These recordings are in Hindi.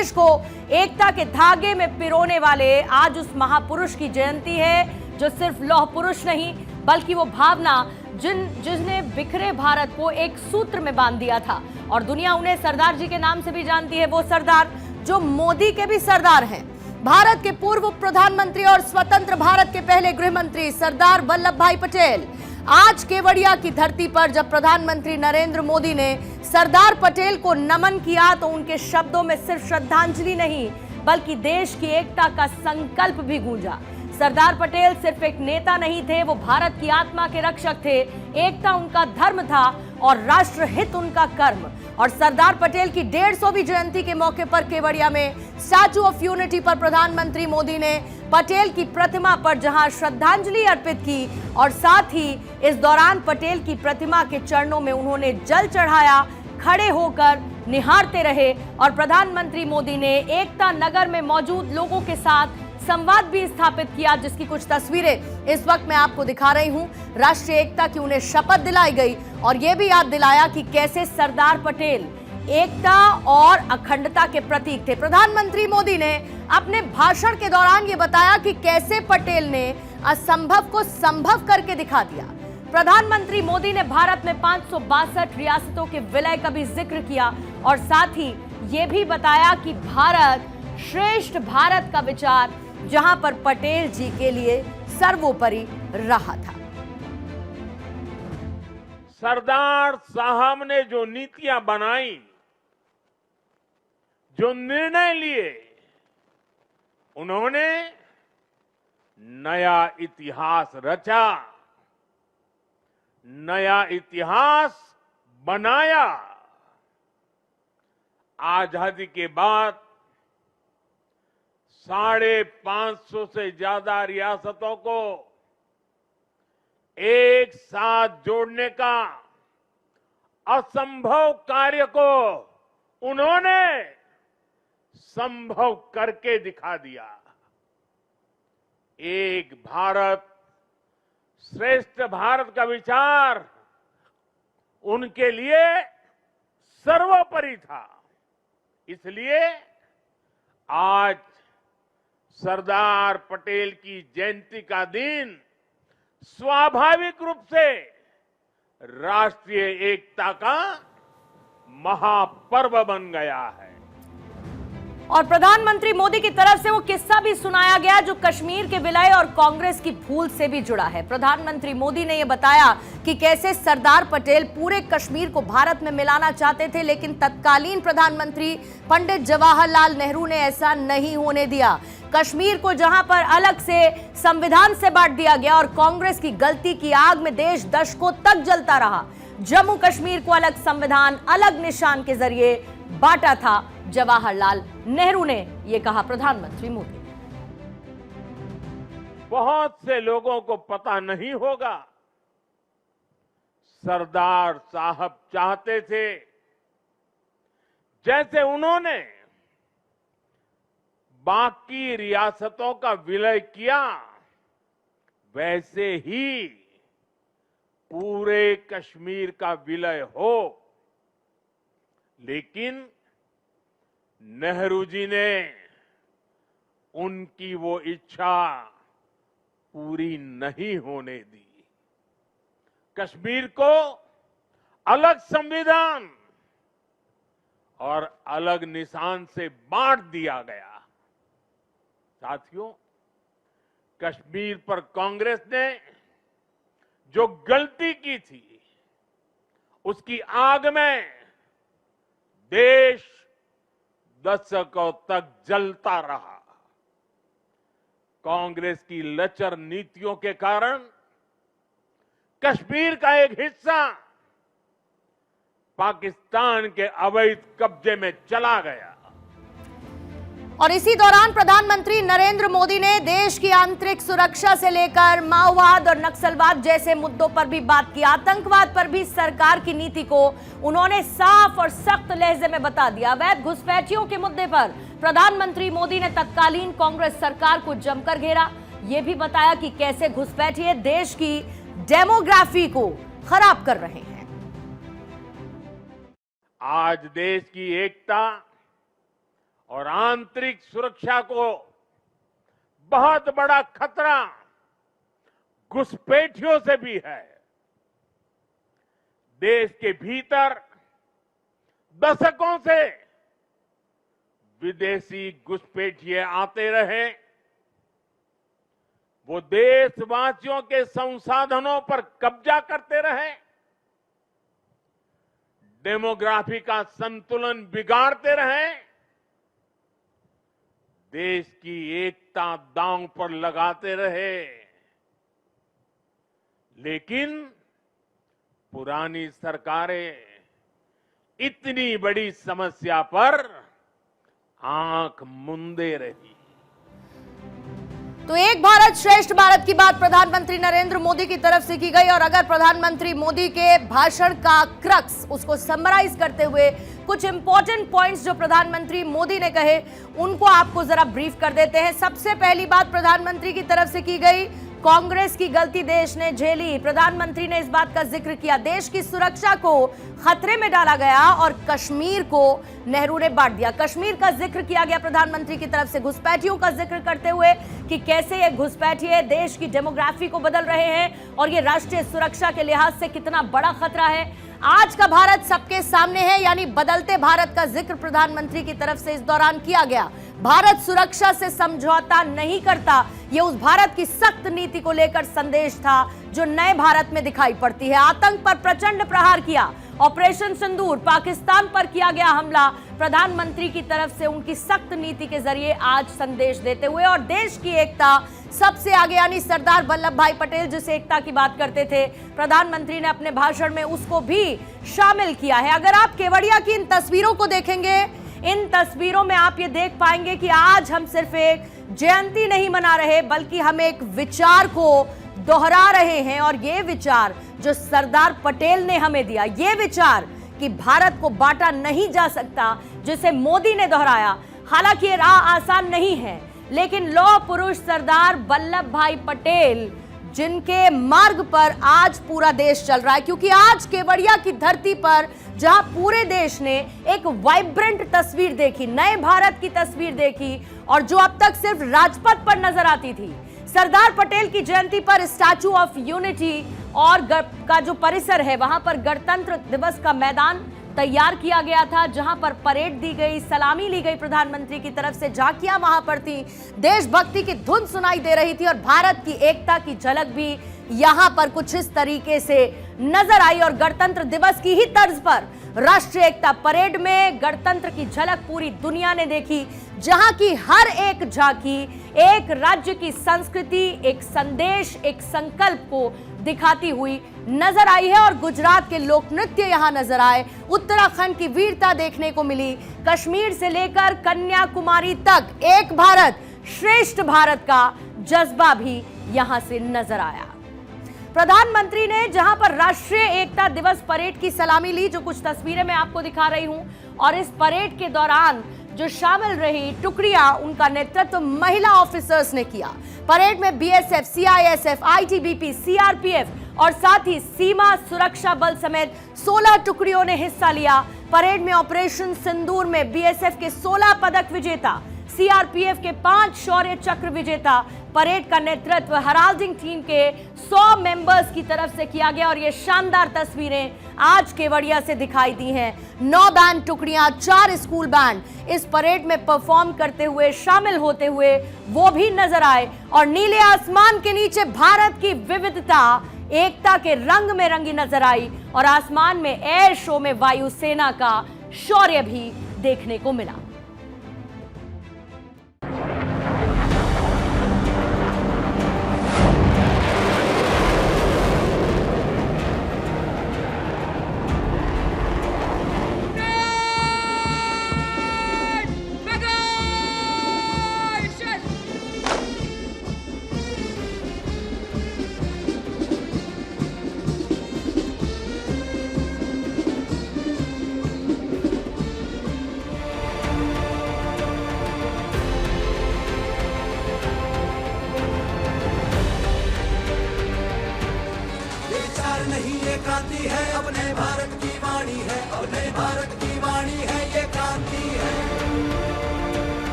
देश को एकता के धागे में पिरोने वाले आज उस महापुरुष की जयंती है जो सिर्फ लौह पुरुष नहीं बल्कि वो भावना जिसने बिखरे भारत को एक सूत्र में बांध दिया था और दुनिया उन्हें सरदार जी के नाम से भी जानती है। वो सरदार जो मोदी के भी सरदार हैं, भारत के पूर्व प्रधानमंत्री और स्वतंत्र भारत के पहले गृह मंत्री सरदार वल्लभ भाई पटेल। आज केवड़िया की धरती पर जब प्रधानमंत्री नरेंद्र मोदी ने सरदार पटेल को नमन किया तो उनके शब्दों में सिर्फ श्रद्धांजलि नहीं बल्कि देश की एकता का संकल्प भी गूंजा। सरदार पटेल सिर्फ एक नेता नहीं थे, वो भारत की आत्मा के रक्षक थे। एकता उनका धर्म था और राष्ट्रहित उनका कर्म। और सरदार पटेल की 150वीं जयंती के मौके पर केवड़िया में स्टैच्यू ऑफ यूनिटी पर प्रधानमंत्री मोदी ने पटेल की प्रतिमा पर जहां श्रद्धांजलि अर्पित की और साथ ही इस दौरान पटेल की प्रतिमा के चरणों में उन्होंने जल चढ़ाया, खड़े होकर निहारते रहे और प्रधानमंत्री मोदी ने एकता नगर में मौजूद लोगों के साथ संवाद भी स्थापित किया, जिसकी कुछ तस्वीरें इस वक्त मैं आपको दिखा रही हूं। राष्ट्रीय एकता की उन्हें शपथ दिलाई गई और यह भी याद दिलाया कि कैसे सरदार पटेल एकता और अखंडता के प्रतीक थे। प्रधानमंत्री मोदी ने अपने भाषण के दौरान यह बताया कि कैसे पटेल ने असंभव को संभव करके दिखा दिया। प्रधानमंत्री मोदी ने भारत में 562 रियासतों के विलय का भी जिक्र किया और साथ ही यह भी बताया कि भारत श्रेष्ठ भारत का विचार जहां पर पटेल जी के लिए सर्वोपरि रहा था। सरदार साहब ने जो नीतियां बनाई, जो निर्णय लिए, उन्होंने नया इतिहास रचा, नया इतिहास बनाया। आजादी के बाद 550 से ज्यादा रियासतों को एक साथ जोड़ने का असंभव कार्य को उन्होंने संभव करके दिखा दिया। एक भारत श्रेष्ठ भारत का विचार उनके लिए सर्वोपरि था। इसलिए आज सरदार पटेल की जयंती का दिन स्वाभाविक रूप से राष्ट्रीय एकता का महापर्व बन गया है। और प्रधानमंत्री मोदी की तरफ से वो किस्सा भी सुनाया गया जो कश्मीर के विलय और कांग्रेस की भूल से भी जुड़ा है। प्रधानमंत्री मोदी ने यह बताया कि कैसे सरदार पटेल पूरे कश्मीर को भारत में मिलाना चाहते थे, लेकिन तत्कालीन प्रधानमंत्री पंडित जवाहरलाल नेहरू ने ऐसा नहीं होने दिया। कश्मीर को जहां पर अलग से संविधान से बांट दिया गया और कांग्रेस की गलती की आग में देश दशकों तक जलता रहा। जम्मू कश्मीर को अलग संविधान, अलग निशान के जरिए बांटा था जवाहरलाल नेहरू ने, यह कहा प्रधानमंत्री मोदी। बहुत से लोगों को पता नहीं होगा, सरदार साहब चाहते थे जैसे उन्होंने बाकी रियासतों का विलय किया वैसे ही पूरे कश्मीर का विलय हो। लेकिन नेहरू जी ने उनकी वो इच्छा पूरी नहीं होने दी। कश्मीर को अलग संविधान और अलग निशान से बांट दिया गया। साथियों, कश्मीर पर कांग्रेस ने जो गलती की थी उसकी आग में देश दशकों तक जलता रहा। कांग्रेस की लचर नीतियों के कारण कश्मीर का एक हिस्सा पाकिस्तान के अवैध कब्जे में चला गया। और इसी दौरान प्रधानमंत्री नरेंद्र मोदी ने देश की आंतरिक सुरक्षा से लेकर माओवाद और नक्सलवाद जैसे मुद्दों पर भी बात की। आतंकवाद पर भी सरकार की नीति को उन्होंने साफ और सख्त लहजे में बता दिया। अवैध घुसपैठियों के मुद्दे पर प्रधानमंत्री मोदी ने तत्कालीन कांग्रेस सरकार को जमकर घेरा। यह भी बताया कि कैसे घुसपैठिए देश की डेमोग्राफी को खराब कर रहे हैं। आज देश की एकता और आंतरिक सुरक्षा को बहुत बड़ा खतरा घुसपैठियों से भी है। देश के भीतर दशकों से विदेशी घुसपैठिए आते रहे, वो देशवासियों के संसाधनों पर कब्जा करते रहे, डेमोग्राफी का संतुलन बिगाड़ते रहे, देश की एकता दांव पर लगाते रहे। लेकिन पुरानी सरकारें इतनी बड़ी समस्या पर आंख मूंदे रही। तो एक भारत श्रेष्ठ भारत की बात प्रधानमंत्री नरेंद्र मोदी की तरफ से की गई, और अगर प्रधानमंत्री मोदी के भाषण का क्रक्स उसको समराइज करते हुए कुछ इंपॉर्टेंट पॉइंट्स जो प्रधानमंत्री मोदी ने कहे उनको आपको जरा ब्रीफ कर देते हैं। सबसे पहली बात प्रधानमंत्री की तरफ से की गई, कांग्रेस की गलती देश ने झेली। प्रधानमंत्री ने इस बात का जिक्र किया, देश की सुरक्षा को खतरे में डाला गया और कश्मीर को नेहरू ने बांट दिया। कश्मीर का जिक्र किया गया प्रधानमंत्री की तरफ से, घुसपैठियों का जिक्र करते हुए कि कैसे ये घुसपैठिए देश की डेमोग्राफी को बदल रहे हैं और ये राष्ट्रीय सुरक्षा के लिहाज से कितना बड़ा खतरा है। आज का भारत सबके सामने है, यानी बदलते भारत का जिक्र प्रधानमंत्री की तरफ से इस दौरान किया गया। भारत सुरक्षा से समझौता नहीं करता, यह उस भारत की सख्त नीति को लेकर संदेश था जो नए भारत में दिखाई पड़ती है। आतंक पर प्रचंड प्रहार किया, ऑपरेशन सिंदूर, पाकिस्तान पर किया गया हमला, प्रधानमंत्री की तरफ से उनकी सख्त नीति के जरिए आज संदेश देते हुए, और देश की एकता सबसे आगे, यानी सरदार वल्लभ भाई पटेल जिस एकता की बात करते थे प्रधानमंत्री ने अपने भाषण में उसको भी शामिल किया है। अगर आप केवड़िया की इन तस्वीरों को देखेंगे, इन तस्वीरों में आप ये देख पाएंगे कि आज हम सिर्फ एक जयंती नहीं मना रहे बल्कि हम एक विचार को दोहरा रहे हैं, और ये विचार जो सरदार पटेल ने हमें दिया, ये विचार कि भारत को बांटा नहीं जा सकता, जिसे मोदी ने दोहराया। हालांकि ये राह आसान नहीं है, लेकिन लौह पुरुष सरदार वल्लभ भाई पटेल जिनके मार्ग पर आज पूरा देश चल रहा है, क्योंकि आज केवड़िया की धरती पर जहां पूरे देश ने एक वाइब्रेंट तस्वीर देखी, नए भारत की तस्वीर देखी, और जो अब तक सिर्फ राजपथ पर नजर आती थी, सरदार पटेल की जयंती पर स्टैचू ऑफ यूनिटी और का जो परिसर है वहां पर गणतंत्र दिवस का मैदान तैयार किया गया था, जहां पर परेड दी गई, सलामी ली गई प्रधानमंत्री की तरफ से, झांकियां वहां पर थी, देशभक्ति की धुन सुनाई दे रही थी, और भारत की एकता की झलक भी यहां पर कुछ इस तरीके से नजर आई। और गणतंत्र दिवस की ही तर्ज पर राष्ट्रीय एकता परेड में गणतंत्र की झलक पूरी दुनिया ने देखी, जहां की हर एक झांकी एक राज्य की संस्कृति, एक संदेश, एक संकल्प को दिखाती हुई नजर आई है। और गुजरात के लोक नृत्य यहां नजर आए, उत्तराखंड की वीरता देखने को मिली, कश्मीर से लेकर कन्याकुमारी तक एक भारत श्रेष्ठ भारत का जज्बा भी यहां से नजर आया। प्रधानमंत्री ने जहां पर राष्ट्रीय एकता दिवस परेड की सलामी ली, जो कुछ तस्वीरें मैं आपको दिखा रही हूं, और इस परेड के दौरान जो शामिल रही टुकड़ियां, उनका नेतृत्व महिला ऑफिसर्स ने किया। परेड में बीएसएफ, सीआईएसएफ, आईटीबीपी, सीआरपीएफ और साथ ही सीमा सुरक्षा बल समेत 16 टुकड़ियों ने हिस्सा लिया। परेड में ऑपरेशन सिंदूर में बीएसएफ के 16 पदक विजेता, सीआरपीएफ के 5 शौर्य चक्र विजेता, परेड का नेतृत्व हराल्डिंग टीम के 100 मेंबर्स की तरफ से किया गया। और ये शानदार तस्वीरें आज केवड़िया से दिखाई दी हैं। 9 बैंड टुकड़ियां, 4 स्कूल बैंड इस परेड में परफॉर्म करते हुए, शामिल होते हुए वो भी नजर आए, और नीले आसमान के नीचे भारत की विविधता एकता के रंग में रंगी नजर आई, और आसमान में एयर शो में वायुसेना का शौर्य भी देखने को मिला।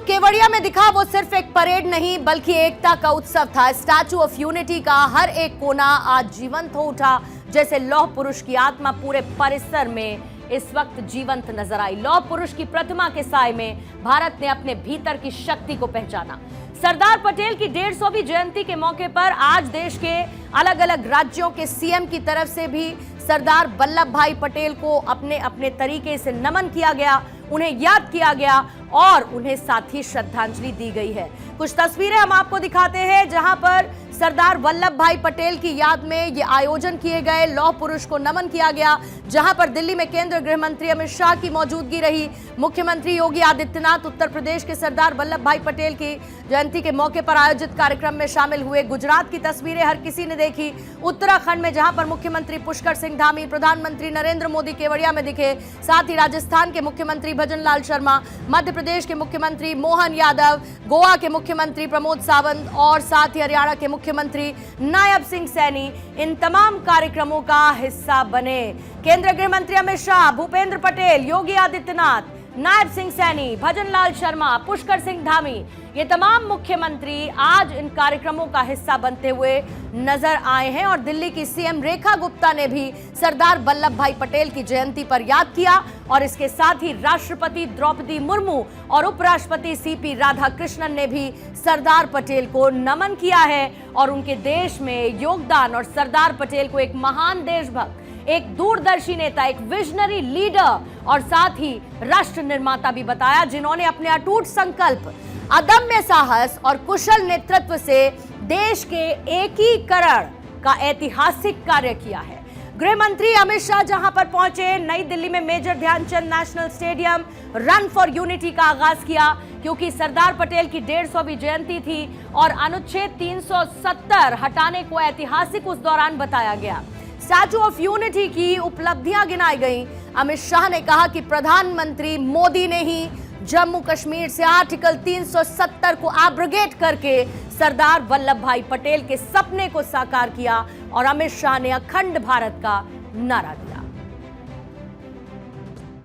जो केवड़िया में दिखा वो सिर्फ एक परेड नहीं बल्कि एकता का उत्सव था। स्टैचू ऑफ यूनिटी का हर एक कोना आज जीवंत हो उठा, जैसे लौह पुरुष की आत्मा पूरे परिसर में इस वक्त जीवंत नजर आई। लौह पुरुष की प्रतिमा के साए में भारत ने अपने भीतर की शक्ति को पहचाना। सरदार पटेल की 150वीं जयंती के मौके पर आज देश के अलग अलग राज्यों के सीएम की तरफ से भी सरदार वल्लभ भाई पटेल को अपने अपने तरीके से नमन किया गया, उन्हें याद किया गया और उन्हें साथ ही श्रद्धांजलि दी गई है। कुछ तस्वीरें हम आपको दिखाते हैं जहां पर सरदार वल्लभ भाई पटेल की याद में ये आयोजन किए गए, लौह पुरुष को नमन किया गया, जहां पर दिल्ली में केंद्रीय गृह मंत्री अमित शाह की मौजूदगी रही। मुख्यमंत्री योगी आदित्यनाथ उत्तर प्रदेश के सरदार वल्लभ भाई पटेल की जयंती के मौके पर आयोजित कार्यक्रम में शामिल हुए। गुजरात की तस्वीरें हर किसी ने देखी। उत्तराखंड में जहां पर मुख्यमंत्री पुष्कर सिंह धामी, प्रधानमंत्री नरेंद्र मोदी केवड़िया में दिखे, साथ ही राजस्थान के मुख्यमंत्री भजन लाल शर्मा, मध्य प्रदेश के मुख्यमंत्री मोहन यादव, गोवा के मुख्यमंत्री प्रमोद सावंत और साथ ही हरियाणा के मुख्यमंत्री नायब सिंह सैनी इन तमाम कार्यक्रमों का हिस्सा बने। केंद्रीय गृह मंत्री अमित शाह, भूपेंद्र पटेल, योगी आदित्यनाथ, नायब सिंह सैनी, भजन लाल शर्मा, पुष्कर सिंह धामी, ये तमाम मुख्यमंत्री आज इन कार्यक्रमों का हिस्सा बनते हुए नजर आए हैं। और दिल्ली की सीएम रेखा गुप्ता ने भी सरदार वल्लभ भाई पटेल की जयंती पर याद किया और इसके साथ ही राष्ट्रपति द्रौपदी मुर्मू और उपराष्ट्रपति सीपी राधाकृष्णन ने भी सरदार पटेल को नमन किया है और उनके देश में योगदान और सरदार पटेल को एक महान देशभक्त, एक दूरदर्शी नेता, एक विजनरी लीडर और साथ ही राष्ट्र निर्माता भी बताया, जिन्होंने अपने अटूट संकल्प, अदम्य साहस और कुशल नेतृत्व से देश के एकीकरण का ऐतिहासिक कार्य किया है। गृह मंत्री अमित शाह जहां पर पहुंचे, नई दिल्ली में major Dhyanchand national stadium run for unity का आगाज किया, क्योंकि सरदार पटेल की 150वीं जयंती थी और अनुच्छेद 370 हटाने को ऐतिहासिक उस दौरान बताया गया। स्टैचू ऑफ यूनिटी की उपलब्धियां गिनाई गई। अमित शाह ने कहा कि प्रधानमंत्री मोदी ने ही जम्मू कश्मीर से आर्टिकल 370 को एब्रोगेट करके सरदार वल्लभ भाई पटेल के सपने को साकार किया और अमित शाह ने अखंड भारत का नारा दिया।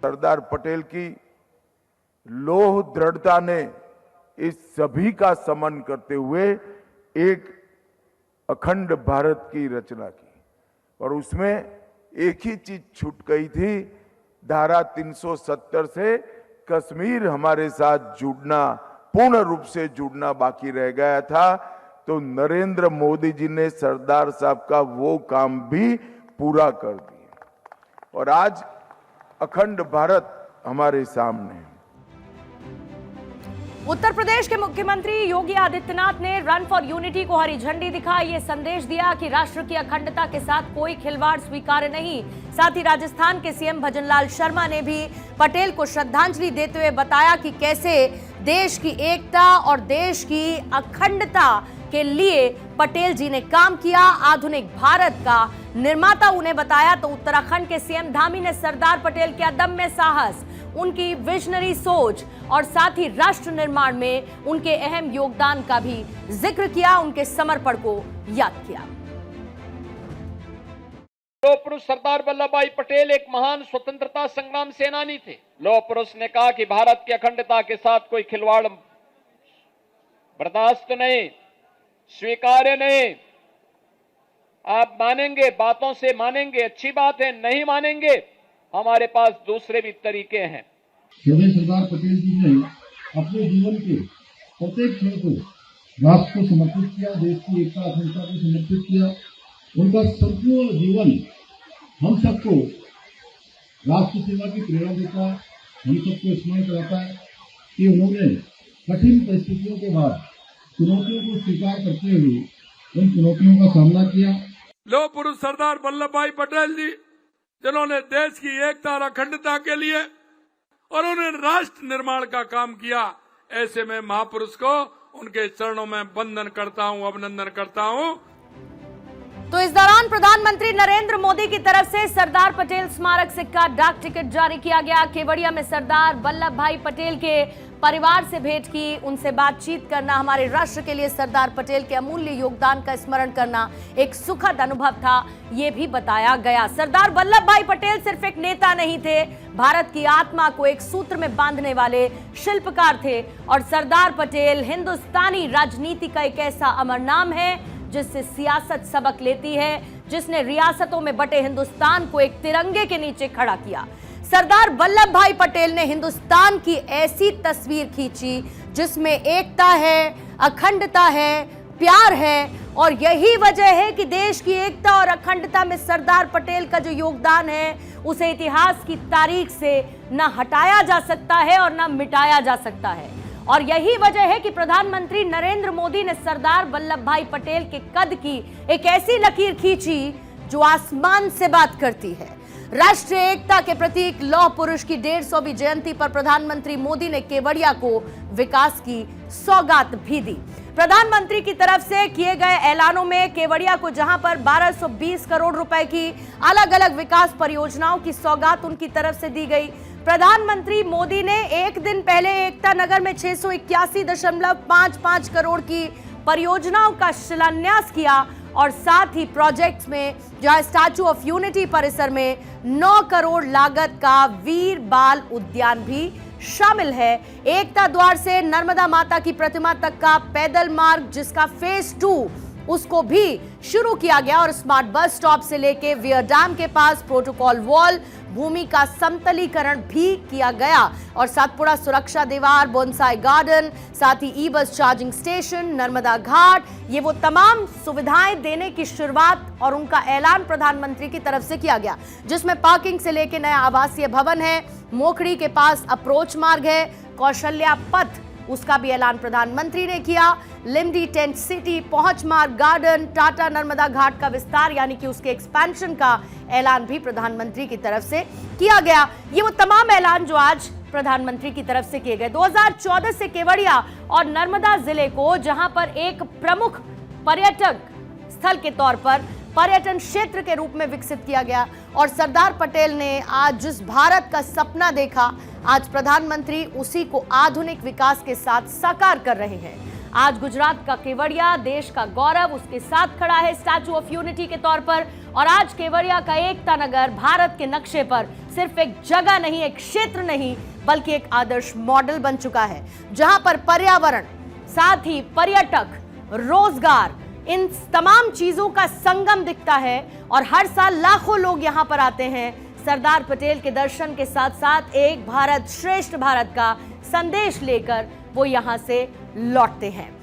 सरदार पटेल की लौह दृढ़ता ने इस सभी का समन करते हुए एक अखंड भारत की रचना की और उसमें एक ही चीज छूट गई थी, धारा 370 से कश्मीर हमारे साथ जुड़ना, पूर्ण रूप से जुड़ना बाकी रह गया था। तो नरेंद्र मोदी जी ने सरदार साहब का वो काम भी पूरा कर दिया और आज अखंड भारत हमारे सामने है। उत्तर प्रदेश के मुख्यमंत्री योगी आदित्यनाथ ने रन फॉर यूनिटी को हरी झंडी दिखा, ये संदेश दिया कि राष्ट्र की अखंडता के साथ कोई खिलवाड़ स्वीकार्य नहीं। साथ ही राजस्थान के सीएम भजन लाल शर्मा ने भी पटेल को श्रद्धांजलि देते हुए बताया कि कैसे देश की एकता और देश की अखंडता के लिए पटेल जी ने काम किया, आधुनिक भारत का निर्माता उन्हें बताया। तो उत्तराखंड के सीएम धामी ने सरदार पटेल के अदम्य साहस, उनकी विजनरी सोच और साथ ही राष्ट्र निर्माण में उनके अहम योगदान का भी जिक्र किया, उनके समर्पण को याद किया। लौह पुरुष सरदार वल्लभ भाई पटेल एक महान स्वतंत्रता संग्राम सेनानी थे। लौह पुरुष ने कहा कि भारत की अखंडता के साथ कोई खिलवाड़ बर्दाश्त नहीं, स्वीकार्य नहीं। आप मानेंगे, बातों से मानेंगे, अच्छी बात है, नहीं मानेंगे, हमारे पास दूसरे भी तरीके हैं। सरदार पटेल जी ने अपने जीवन के प्रत्येक क्षण को राष्ट्र को समर्पित किया, देश की एकता अखंडता को समर्पित किया। उनका संपूर्ण जीवन हम सबको राष्ट्र सेवा की प्रेरणा देता है, हम सबको स्मरण कराता है कि उन्होंने कठिन परिस्थितियों के बाद चुनौतियों को स्वीकार करते हुए उन चुनौतियों का सामना किया। लौह पुरुष सरदार वल्लभ भाई पटेल जी, जिन्होंने देश की एकता और अखंडता के लिए और उन्होंने राष्ट्र निर्माण का काम किया, ऐसे में महापुरुष को उनके चरणों में वंदन करता हूं, अभिनंदन करता हूं। तो इस दौरान प्रधानमंत्री नरेंद्र मोदी की तरफ से सरदार पटेल स्मारक सिक्का डाक टिकट जारी किया गया। केवड़िया में सरदार वल्लभ भाई पटेल के परिवार से भेंट की, उनसे बातचीत करना, हमारे राष्ट्र के लिए सरदार पटेल के अमूल्य योगदान का स्मरण करना एक सुखद अनुभव था, ये भी बताया गया। सरदार वल्लभ भाई पटेल सिर्फ एक नेता नहीं थे, भारत की आत्मा को एक सूत्र में बांधने वाले शिल्पकार थे। और सरदार पटेल हिंदुस्तानी राजनीति का एक ऐसा अमर नाम है जिससे सियासत सबक लेती है, जिसने रियासतों में बटे हिंदुस्तान को एक तिरंगे के नीचे खड़ा किया। सरदार वल्लभ भाई पटेल ने हिंदुस्तान की ऐसी तस्वीर खींची जिसमें एकता है, अखंडता है, प्यार है। और यही वजह है कि देश की एकता और अखंडता में सरदार पटेल का जो योगदान है उसे इतिहास की तारीख से न हटाया जा सकता है और न मिटाया जा सकता है। और यही वजह है कि प्रधानमंत्री नरेंद्र मोदी ने सरदार वल्लभ भाई पटेल के कद की एक ऐसी लकीर खींची जो आसमान से बात करती है। राष्ट्रीय एकता के प्रतीक लौह पुरुष की 150वीं जयंती पर प्रधानमंत्री मोदी ने केवड़िया को विकास की सौगात भी दी। प्रधानमंत्री की तरफ से किए गए ऐलानों में केवड़िया को जहां पर 1220 करोड़ रुपए की अलग अलग विकास परियोजनाओं की सौगात उनकी तरफ से दी गई। प्रधानमंत्री मोदी ने एक दिन पहले एकता नगर में 681.55 करोड़ की परियोजनाओं का शिलान्यास किया और साथ ही प्रोजेक्ट्स में जहां स्टैचू ऑफ यूनिटी परिसर में 9 करोड़ लागत का वीर बाल उद्यान भी शामिल है। एकता द्वार से नर्मदा माता की प्रतिमा तक का पैदल मार्ग जिसका फेज 2 उसको भी शुरू किया गया और स्मार्ट बस स्टॉप से लेके वियर डैम के पास प्रोटोकॉल वॉल, भूमि का समतलीकरण भी किया गया और सातपुड़ा सुरक्षा दीवार, बोनसाई गार्डन, साथ ही ई बस चार्जिंग स्टेशन, नर्मदा घाट, ये वो तमाम सुविधाएं देने की शुरुआत और उनका ऐलान प्रधानमंत्री की तरफ से किया गया, जिसमें पार्किंग से लेके नया आवासीय भवन है, मोखड़ी के पास अप्रोच मार्ग है, कौशल्या पथ उसका भी ऐलान प्रधानमंत्री ने किया, लिमडी टेंट सिटी, पहुंच मार्ग गार्डन, टाटा नर्मदा घाट का विस्तार यानी कि उसके एक्सपेंशन का ऐलान भी प्रधानमंत्री की तरफ से किया गया। ये वो तमाम ऐलान जो आज प्रधानमंत्री की तरफ से किए गए। 2014 से केवड़िया और नर्मदा जिले को जहां पर एक प्रमुख पर्यटक स्थल के तौर पर पर्यटन क्षेत्र के रूप में विकसित किया गया और सरदार पटेल ने आज जिस भारत का सपना देखा, आज प्रधानमंत्री उसी को आधुनिक विकास के साथ साकार कर रहे हैं। आज गुजरात का केवड़िया देश का गौरव उसके साथ खड़ा है स्टैचू ऑफ यूनिटी के तौर पर और आज केवड़िया का एकता नगर भारत के नक्शे पर सिर्फ एक जगह नहीं, एक क्षेत्र नहीं, बल्कि एक आदर्श मॉडल बन चुका है, जहां पर पर्यावरण, साथ ही पर्यटक, रोजगार, इन तमाम चीजों का संगम दिखता है और हर साल लाखों लोग यहां पर आते हैं सरदार पटेल के दर्शन के साथ साथ एक भारत श्रेष्ठ भारत का संदेश लेकर वो यहां से लौटते हैं।